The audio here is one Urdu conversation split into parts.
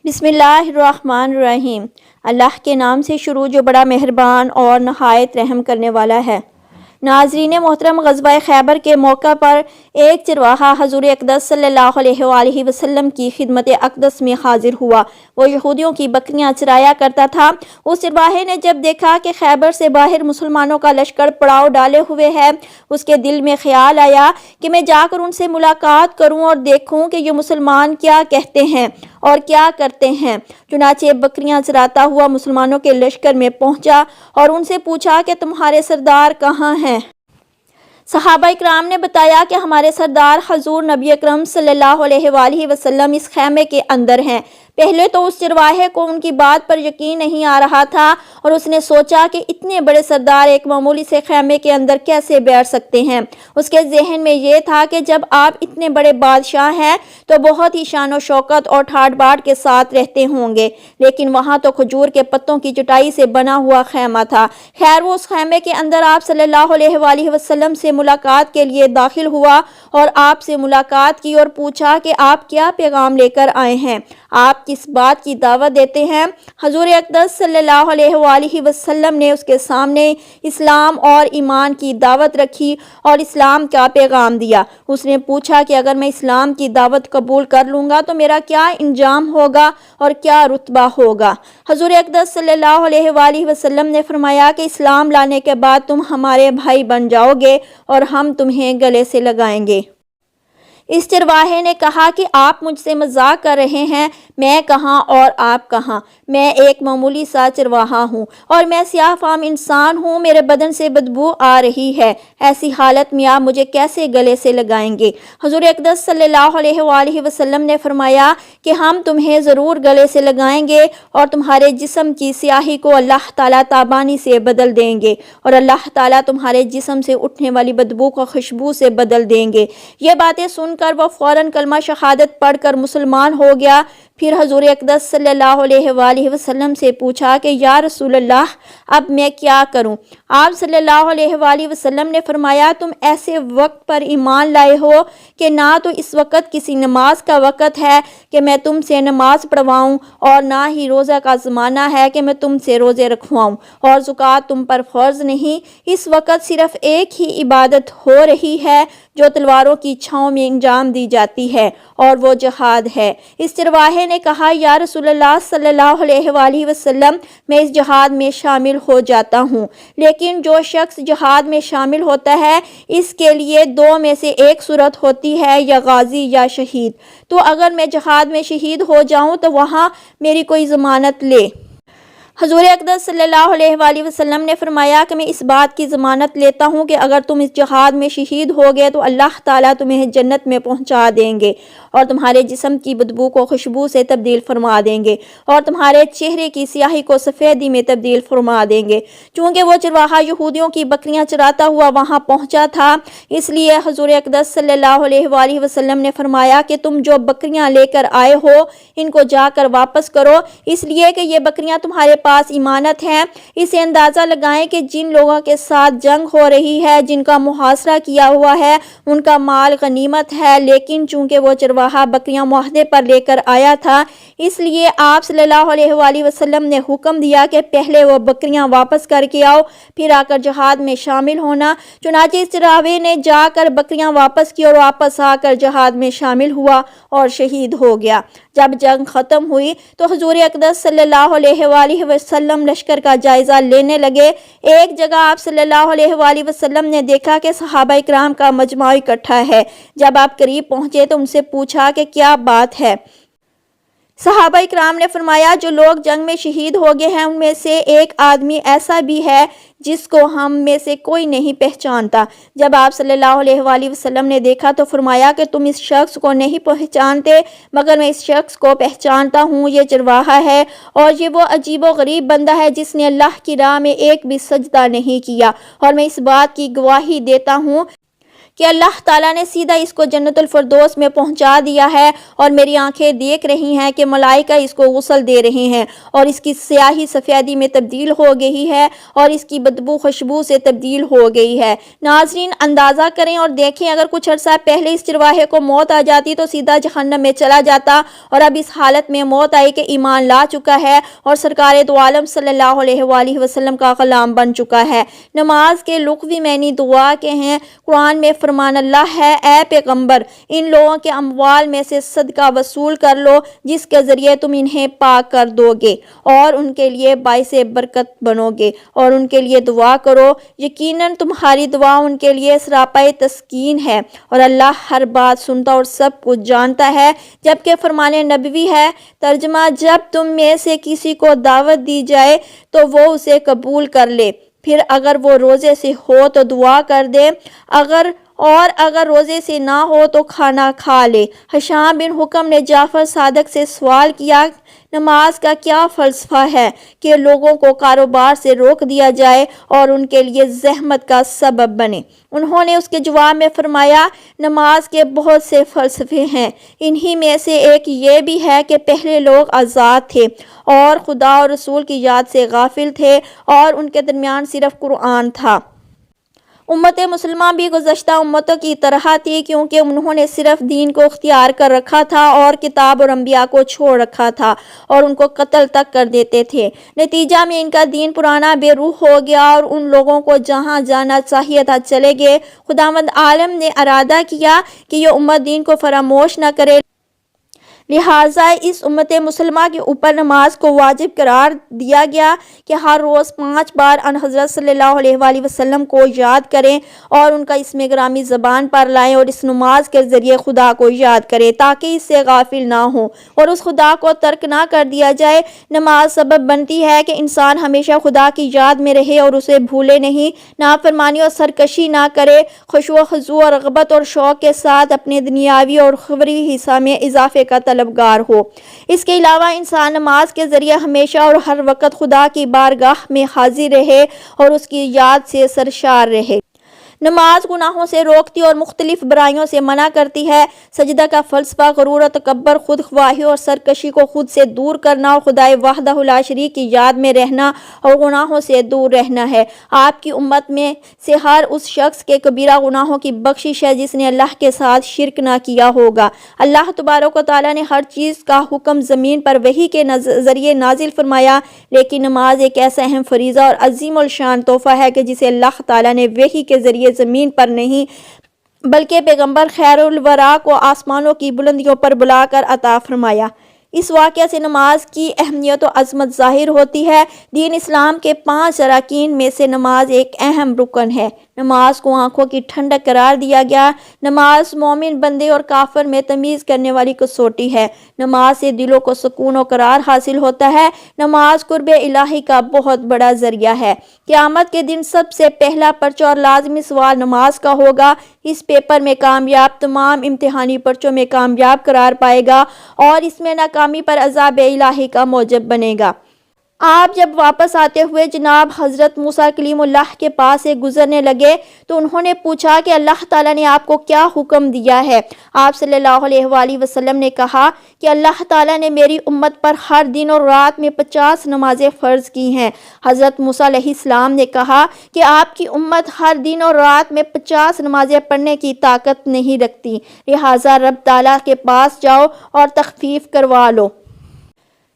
بسم اللہ الرحمن الرحیم۔ اللہ کے نام سے شروع جو بڑا مہربان اور نہایت رحم کرنے والا ہے۔ ناظرین محترم، غزوہ خیبر کے موقع پر ایک چرواہا حضور اقدس صلی اللہ علیہ وآلہ وسلم کی خدمت اقدس میں حاضر ہوا۔ وہ یہودیوں کی بکریاں چرایا کرتا تھا۔ اس چرواہے نے جب دیکھا کہ خیبر سے باہر مسلمانوں کا لشکر پڑاؤ ڈالے ہوئے ہے، اس کے دل میں خیال آیا کہ میں جا کر ان سے ملاقات کروں اور دیکھوں کہ یہ مسلمان کیا کہتے ہیں اور کیا کرتے ہیں۔ چنانچہ بکریاں چراتا ہوا مسلمانوں کے لشکر میں پہنچا اور ان سے پوچھا کہ تمہارے سردار کہاں ہیں؟ صحابہ اکرام نے بتایا کہ ہمارے سردار حضور نبی اکرم صلی اللہ علیہ وآلہ وسلم اس خیمے کے اندر ہیں۔ پہلے تو اس چرواہے کو ان کی بات پر یقین نہیں آ رہا تھا اور اس نے سوچا کہ اتنے بڑے سردار ایک معمولی سے خیمے کے اندر کیسے بیٹھ سکتے ہیں۔ اس کے ذہن میں یہ تھا کہ جب آپ اتنے بڑے بادشاہ ہیں تو بہت ہی شان و شوکت اور ٹھاٹ باٹ کے ساتھ رہتے ہوں گے، لیکن وہاں تو کھجور کے پتوں کی چٹائی سے بنا ہوا خیمہ تھا۔ خیر، وہ اس خیمے کے اندر آپ صلی اللہ علیہ وآلہ وسلم سے ملاقات کے لیے داخل ہوا اور آپ سے ملاقات کی اور پوچھا کہ آپ کیا پیغام لے کر آئے ہیں، آپ کس بات کی دعوت دیتے ہیں؟ حضور اقدس صلی اللہ علیہ وآلہ وسلم نے اس کے سامنے اسلام اور ایمان کی دعوت رکھی اور اسلام کا پیغام دیا۔ اس نے پوچھا کہ اگر میں اسلام کی دعوت قبول کر لوں گا تو میرا کیا انجام ہوگا اور کیا رتبہ ہوگا؟ حضور اقدس صلی اللہ علیہ وآلہ وسلم نے فرمایا کہ اسلام لانے کے بعد تم ہمارے بھائی بن جاؤ گے اور ہم تمہیں گلے سے لگائیں گے۔ اس چرواہے نے کہا کہ آپ مجھ سے مذاق کر رہے ہیں، میں کہاں اور آپ کہاں؟ میں ایک معمولی سا چرواہا ہوں اور میں سیاہ فام انسان ہوں، میرے بدن سے بدبو آ رہی ہے، ایسی حالت میں آپ مجھے کیسے گلے سے لگائیں گے؟ حضور اقدس صلی اللہ علیہ وآلہ وسلم نے فرمایا کہ ہم تمہیں ضرور گلے سے لگائیں گے اور تمہارے جسم کی سیاہی کو اللہ تعالیٰ تابانی سے بدل دیں گے اور اللہ تعالیٰ تمہارے جسم سے اٹھنے والی بدبو کو خوشبو سے بدل دیں گے۔ یہ باتیں سن کر وہ فوراً کلمہ شہادت پڑھ کر مسلمان ہو گیا۔ پھر حضور اقدس صلی اللہ علیہ وآلہ وسلم سے پوچھا کہ یا رسول اللہ، اب میں کیا کروں؟ آپ صلی اللہ علیہ وآلہ وسلم نے فرمایا تم ایسے وقت پر ایمان لائے ہو کہ نہ تو اس وقت کسی نماز کا وقت ہے کہ میں تم سے نماز پڑھواؤں اور نہ ہی روزہ کا زمانہ ہے کہ میں تم سے روزے رکھواؤں، اور زکوٰۃ تم پر فرض نہیں۔ اس وقت صرف ایک ہی عبادت ہو رہی ہے جو تلواروں کی چھاؤں میں انجام دی جاتی ہے، اور وہ جہاد ہے۔ اس چرواہے نے کہا یا رسول اللہ صلی اللہ علیہ وآلہ وسلم، میں اس جہاد میں شامل ہو جاتا ہوں، لیکن جو شخص جہاد میں شامل ہوتا ہے اس کے لیے دو میں سے ایک صورت ہوتی ہے، یا غازی یا شہید۔ تو اگر میں جہاد میں شہید ہو جاؤں تو وہاں میری کوئی ضمانت لے؟ حضور اقدس صلی اللہ علیہ وآلہ وسلم نے فرمایا کہ میں اس بات کی ضمانت لیتا ہوں کہ اگر تم اس جہاد میں شہید ہو گئے تو اللہ تعالیٰ تمہیں جنت میں پہنچا دیں گے اور تمہارے جسم کی بدبو کو خوشبو سے تبدیل فرما دیں گے اور تمہارے چہرے کی سیاہی کو سفیدی میں تبدیل فرما دیں گے۔ چونکہ وہ چرواہا یہودیوں کی بکریاں چراتا ہوا وہاں پہنچا تھا، اس لیے حضور اقدس صلی اللہ علیہ وآلہ وسلم نے فرمایا کہ تم جو بکریاں لے کر آئے ہو ان کو جا کر واپس کرو، اس لیے کہ یہ بکریاں تمہارے پاس ایمانت ہیں۔ اسے اندازہ لگائیں کہ جن لوگوں کے ساتھ جنگ ہو رہی ہے، جن کا محاصرہ کیا ہوا ہے، ان کا مال غنیمت ہے، لیکن چونکہ وہ چرواہا بکریاں معاہدے پر لے کر آیا تھا، اس لیے آپ صلی اللہ علیہ وآلہ وسلم نے حکم دیا کہ پہلے وہ بکریاں واپس کر کے آؤ، پھر آ کر جہاد میں شامل ہونا۔ چنانچہ اس چرواہے نے جا کر بکریاں واپس کی اور واپس آ کر جہاد میں شامل ہوا اور شہید ہو گیا۔ جب جنگ ختم ہوئی تو حضور اقدس صلی اللہ علیہ وآلہ وسلم لشکر کا جائزہ لینے لگے۔ ایک جگہ آپ صلی اللہ علیہ وآلہ وسلم نے دیکھا کہ صحابہ اکرام کا مجمع اکٹھا ہے۔ جب آپ قریب پہنچے تو ان سے پوچھا کہ کیا بات ہے؟ صحابہ اکرام نے فرمایا جو لوگ جنگ میں شہید ہو گئے ہیں ان میں سے ایک آدمی ایسا بھی ہے جس کو ہم میں سے کوئی نہیں پہچانتا۔ جب آپ صلی اللہ علیہ وآلہ وسلم نے دیکھا تو فرمایا کہ تم اس شخص کو نہیں پہچانتے، مگر میں اس شخص کو پہچانتا ہوں، یہ چرواہا ہے اور یہ وہ عجیب و غریب بندہ ہے جس نے اللہ کی راہ میں ایک بھی سجدہ نہیں کیا، اور میں اس بات کی گواہی دیتا ہوں کہ اللہ تعالیٰ نے سیدھا اس کو جنت الفردوس میں پہنچا دیا ہے، اور میری آنکھیں دیکھ رہی ہیں کہ ملائکہ اس کو غسل دے رہے ہیں، اور اس کی سیاہی سفیدی میں تبدیل ہو گئی ہے، اور اس کی بدبو خوشبو سے تبدیل ہو گئی ہے۔ ناظرین، اندازہ کریں اور دیکھیں، اگر کچھ عرصہ پہلے اس چرواہے کو موت آ جاتی تو سیدھا جہنم میں چلا جاتا، اور اب اس حالت میں موت آئی کہ ایمان لا چکا ہے اور سرکار دو عالم صلی اللہ علیہ وآلہ وسلم کا غلام بن چکا ہے۔ نماز کے لغوی معنی دعا کے ہیں۔ قرآن میں فرمان اللہ ہے، اے پیغمبر، ان لوگوں کے اموال میں سے صدقہ وصول کر لو جس کے ذریعے تم انہیں پاک کر دو گے اور ان کے لیے باعث برکت بنو گے، اور ان کے لیے دعا کرو، یقیناً تمہاری دعا ان کے لیے سراپائے تسکین ہے، اور اللہ ہر بات سنتا اور سب کچھ جانتا ہے۔ جبکہ فرمان نبوی ہے، ترجمہ: جب تم میں سے کسی کو دعوت دی جائے تو وہ اسے قبول کر لے، پھر اگر وہ روزے سے ہو تو دعا کر دے، اگر روزے سے نہ ہو تو کھانا کھا لے۔ ہشام بن حکم نے جعفر صادق سے سوال کیا، نماز کا کیا فلسفہ ہے کہ لوگوں کو کاروبار سے روک دیا جائے اور ان کے لیے زحمت کا سبب بنے؟ انہوں نے اس کے جواب میں فرمایا، نماز کے بہت سے فلسفے ہیں، انہی میں سے ایک یہ بھی ہے کہ پہلے لوگ آزاد تھے اور خدا اور رسول کی یاد سے غافل تھے، اور ان کے درمیان صرف قرآن تھا۔ امت مسلمہ بھی گزشتہ امتوں کی طرح تھی، کیونکہ انہوں نے صرف دین کو اختیار کر رکھا تھا اور کتاب اور انبیاء کو چھوڑ رکھا تھا، اور ان کو قتل تک کر دیتے تھے۔ نتیجہ میں ان کا دین پرانا بے روح ہو گیا، اور ان لوگوں کو جہاں جانا چاہیے تھا چلے گئے۔ خداوند عالم نے ارادہ کیا کہ یہ امت دین کو فراموش نہ کرے، لہٰذا اس امت مسلمہ کے اوپر نماز کو واجب قرار دیا گیا کہ ہر روز 5 بار ان حضرت صلی اللہ علیہ وآلہ وسلم کو یاد کریں اور ان کا اسم گرامی زبان پر لائیں، اور اس نماز کے ذریعے خدا کو یاد کریں تاکہ اس سے غافل نہ ہوں اور اس خدا کو ترک نہ کر دیا جائے۔ نماز سبب بنتی ہے کہ انسان ہمیشہ خدا کی یاد میں رہے اور اسے بھولے نہیں، نافرمانی اور سرکشی نہ کرے، خشوع و خضوع اور رغبت اور شوق کے ساتھ اپنے دنیاوی اور اخروی حصہ میں اضافے کا طلبگار ہو۔ اس کے علاوہ انسان نماز کے ذریعے ہمیشہ اور ہر وقت خدا کی بارگاہ میں حاضر رہے اور اس کی یاد سے سرشار رہے۔ نماز گناہوں سے روکتی اور مختلف برائیوں سے منع کرتی ہے۔ سجدہ کا فلسفہ غرور و تکبر، خود خواہی اور سرکشی کو خود سے دور کرنا اور خدائے وحدہ لا شریک کی یاد میں رہنا اور گناہوں سے دور رہنا ہے۔ آپ کی امت میں سے ہر اس شخص کے کبیرہ گناہوں کی بخشش ہے جس نے اللہ کے ساتھ شرک نہ کیا ہوگا۔ اللہ تبارک و تعالیٰ نے ہر چیز کا حکم زمین پر وحی کے ذریعے نازل فرمایا، لیکن نماز ایک ایسا اہم فریضہ اور عظیم الشان تحفہ ہے کہ جسے اللہ تعالیٰ نے وحی کے ذریعے زمین پر نہیں بلکہ پیغمبر خیر الورا کو آسمانوں کی بلندیوں پر بلا کر عطا فرمایا۔ اس واقعہ سے نماز کی اہمیت و عظمت ظاہر ہوتی ہے۔ دین اسلام کے 5 اراکین میں سے نماز ایک اہم رکن ہے۔ نماز کو آنکھوں کی ٹھنڈک قرار دیا گیا۔ نماز مومن بندے اور کافر میں تمیز کرنے والی کسوٹی ہے۔ نماز سے دلوں کو سکون و قرار حاصل ہوتا ہے۔ نماز قرب الہی کا بہت بڑا ذریعہ ہے۔ قیامت کے دن سب سے پہلا پرچہ اور لازمی سوال نماز کا ہوگا۔ اس پیپر میں کامیاب تمام امتحانی پرچوں میں کامیاب قرار پائے گا اور اس میں ناکامی پر عذاب الہی کا موجب بنے گا۔ آپ جب واپس آتے ہوئے جناب حضرت موسیٰ کلیم اللہ کے پاس سے گزرنے لگے تو انہوں نے پوچھا کہ اللہ تعالیٰ نے آپ کو کیا حکم دیا ہے؟ آپ صلی اللہ علیہ وآلہ وسلم نے کہا کہ اللہ تعالیٰ نے میری امت پر ہر دن اور رات میں 50 نمازیں فرض کی ہیں۔ حضرت موسیٰ علیہ السلام نے کہا کہ آپ کی امت ہر دن اور رات میں 50 نمازیں پڑھنے کی طاقت نہیں رکھتی، لہٰذا رب تعالیٰ کے پاس جاؤ اور تخفیف کروا لو،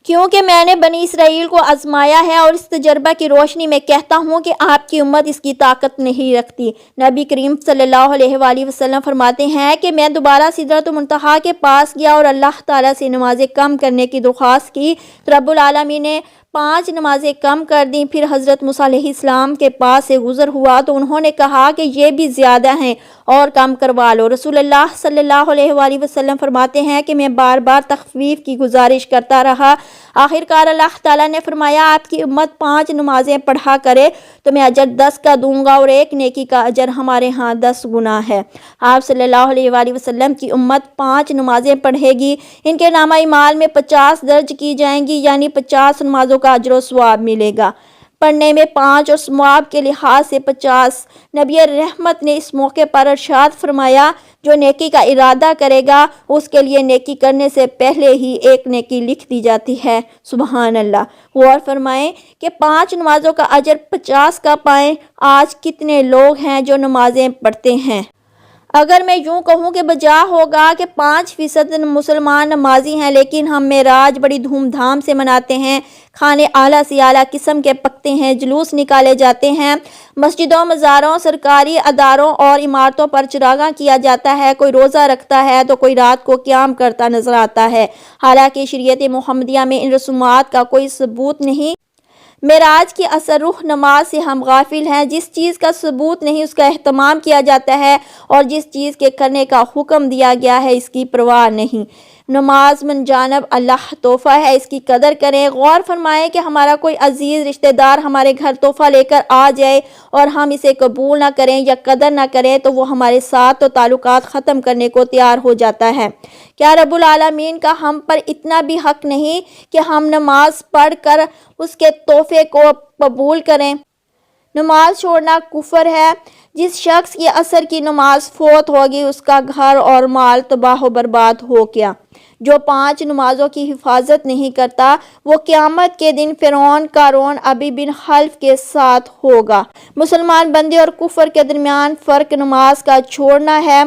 کیونکہ میں نے بنی اسرائیل کو آزمایا ہے اور اس تجربہ کی روشنی میں کہتا ہوں کہ آپ کی امت اس کی طاقت نہیں رکھتی۔ نبی کریم صلی اللہ علیہ وآلہ وسلم فرماتے ہیں کہ میں دوبارہ سدرۃ المنتہا کے پاس گیا اور اللہ تعالیٰ سے نمازیں کم کرنے کی درخواست کی تو رب العالمین نے 5 نمازیں کم کر دیں۔ پھر حضرت موسیٰ علیہ السلام کے پاس سے گزر ہوا تو انہوں نے کہا کہ یہ بھی زیادہ ہیں اور کم کروا لو۔ رسول اللہ صلی اللہ علیہ وآلہ وسلم فرماتے ہیں کہ میں بار بار تخفیف کی گزارش کرتا رہا، آخرکار اللہ تعالیٰ نے فرمایا آپ کی امت 5 نمازیں پڑھا کرے تو میں اجر 10 کا دوں گا اور ایک نیکی کا اجر ہمارے ہاں 10 گنا ہے۔ آپ صلی اللہ علیہ وآلہ وسلم کی امت 5 نمازیں پڑھے گی، ان کے نامہ اعمال میں 50 درج کی جائیں گی، یعنی 50 نمازوں کا اجر و ثواب ملے گا۔ پڑھنے میں 5 اور ثواب کے لحاظ سے 50۔ نبی رحمت نے اس موقع پر ارشاد فرمایا، جو نیکی کا ارادہ کرے گا اس کے لیے نیکی کرنے سے پہلے ہی ایک نیکی لکھ دی جاتی ہے۔ سبحان اللہ۔ غور فرمائیں کہ 5 نمازوں کا اجر 50 کا پائیں۔ آج کتنے لوگ ہیں جو نمازیں پڑھتے ہیں؟ اگر میں یوں کہوں کہ بجا ہوگا کہ 5% مسلمان نمازی ہیں، لیکن ہم معراج بڑی دھوم دھام سے مناتے ہیں، کھانے اعلیٰ سے اعلیٰ قسم کے پکتے ہیں، جلوس نکالے جاتے ہیں، مسجدوں، مزاروں، سرکاری اداروں اور عمارتوں پر چراغاں کیا جاتا ہے، کوئی روزہ رکھتا ہے تو کوئی رات کو قیام کرتا نظر آتا ہے، حالانکہ شریعت محمدیہ میں ان رسومات کا کوئی ثبوت نہیں۔ معراج کی اثر روح نماز سے ہم غافل ہیں۔ جس چیز کا ثبوت نہیں اس کا اہتمام کیا جاتا ہے، اور جس چیز کے کرنے کا حکم دیا گیا ہے اس کی پرواہ نہیں۔ نماز من جانب اللہ تحفہ ہے، اس کی قدر کریں۔ غور فرمائیں کہ ہمارا کوئی عزیز رشتہ دار ہمارے گھر تحفہ لے کر آ جائے اور ہم اسے قبول نہ کریں یا قدر نہ کریں تو وہ ہمارے ساتھ تو تعلقات ختم کرنے کو تیار ہو جاتا ہے۔ کیا رب العالمین کا ہم پر اتنا بھی حق نہیں کہ ہم نماز پڑھ کر اس کے تحفے کو قبول کریں؟ نماز چھوڑنا کفر ہے۔ جس شخص کی عصر کی نماز فوت ہوگی اس کا گھر اور مال تباہ و برباد ہو گیا۔ جو 5 نمازوں کی حفاظت نہیں کرتا وہ قیامت کے دن فرعون قارون ابی بن خلف کے ساتھ ہوگا۔ مسلمان بندے اور کفر کے درمیان فرق نماز کا چھوڑنا ہے۔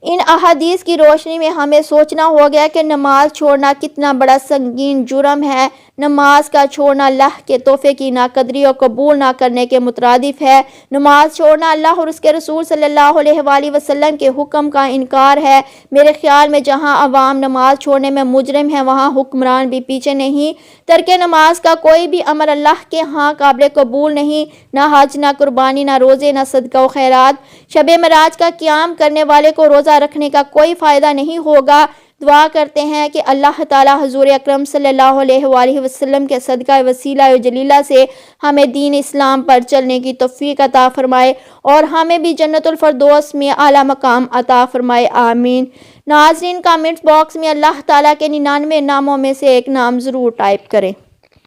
ان احادیث کی روشنی میں ہمیں سوچنا ہوگا کہ نماز چھوڑنا کتنا بڑا سنگین جرم ہے۔ نماز کا چھوڑنا اللہ کے تحفے کی ناقدری اور قبول نہ کرنے کے مترادف ہے۔ نماز چھوڑنا اللہ اور اس کے رسول صلی اللہ علیہ وآلہ وسلم کے حکم کا انکار ہے۔ میرے خیال میں جہاں عوام نماز چھوڑنے میں مجرم ہیں وہاں حکمران بھی پیچھے نہیں۔ ترک نماز کا کوئی بھی عمل اللہ کے ہاں قابل قبول نہیں، نہ حج، نہ قربانی، نہ روزے، نہ صدقہ و خیرات۔ شب معراج کا قیام کرنے والے کو روزہ رکھنے کا کوئی فائدہ نہیں ہوگا۔ دعا کرتے ہیں کہ اللہ تعالی حضور اکرم صلی اللہ علیہ وآلہ وسلم کے صدقہ وسیلہ و جلیلہ سے ہمیں دین اسلام پر چلنے کی توفیق عطا فرمائے اور ہمیں بھی جنت الفردوس میں اعلیٰ مقام عطا فرمائے، آمین۔ ناظرین، کامنٹ باکس میں اللہ تعالیٰ کے 99 ناموں میں سے ایک نام ضرور ٹائپ کریں۔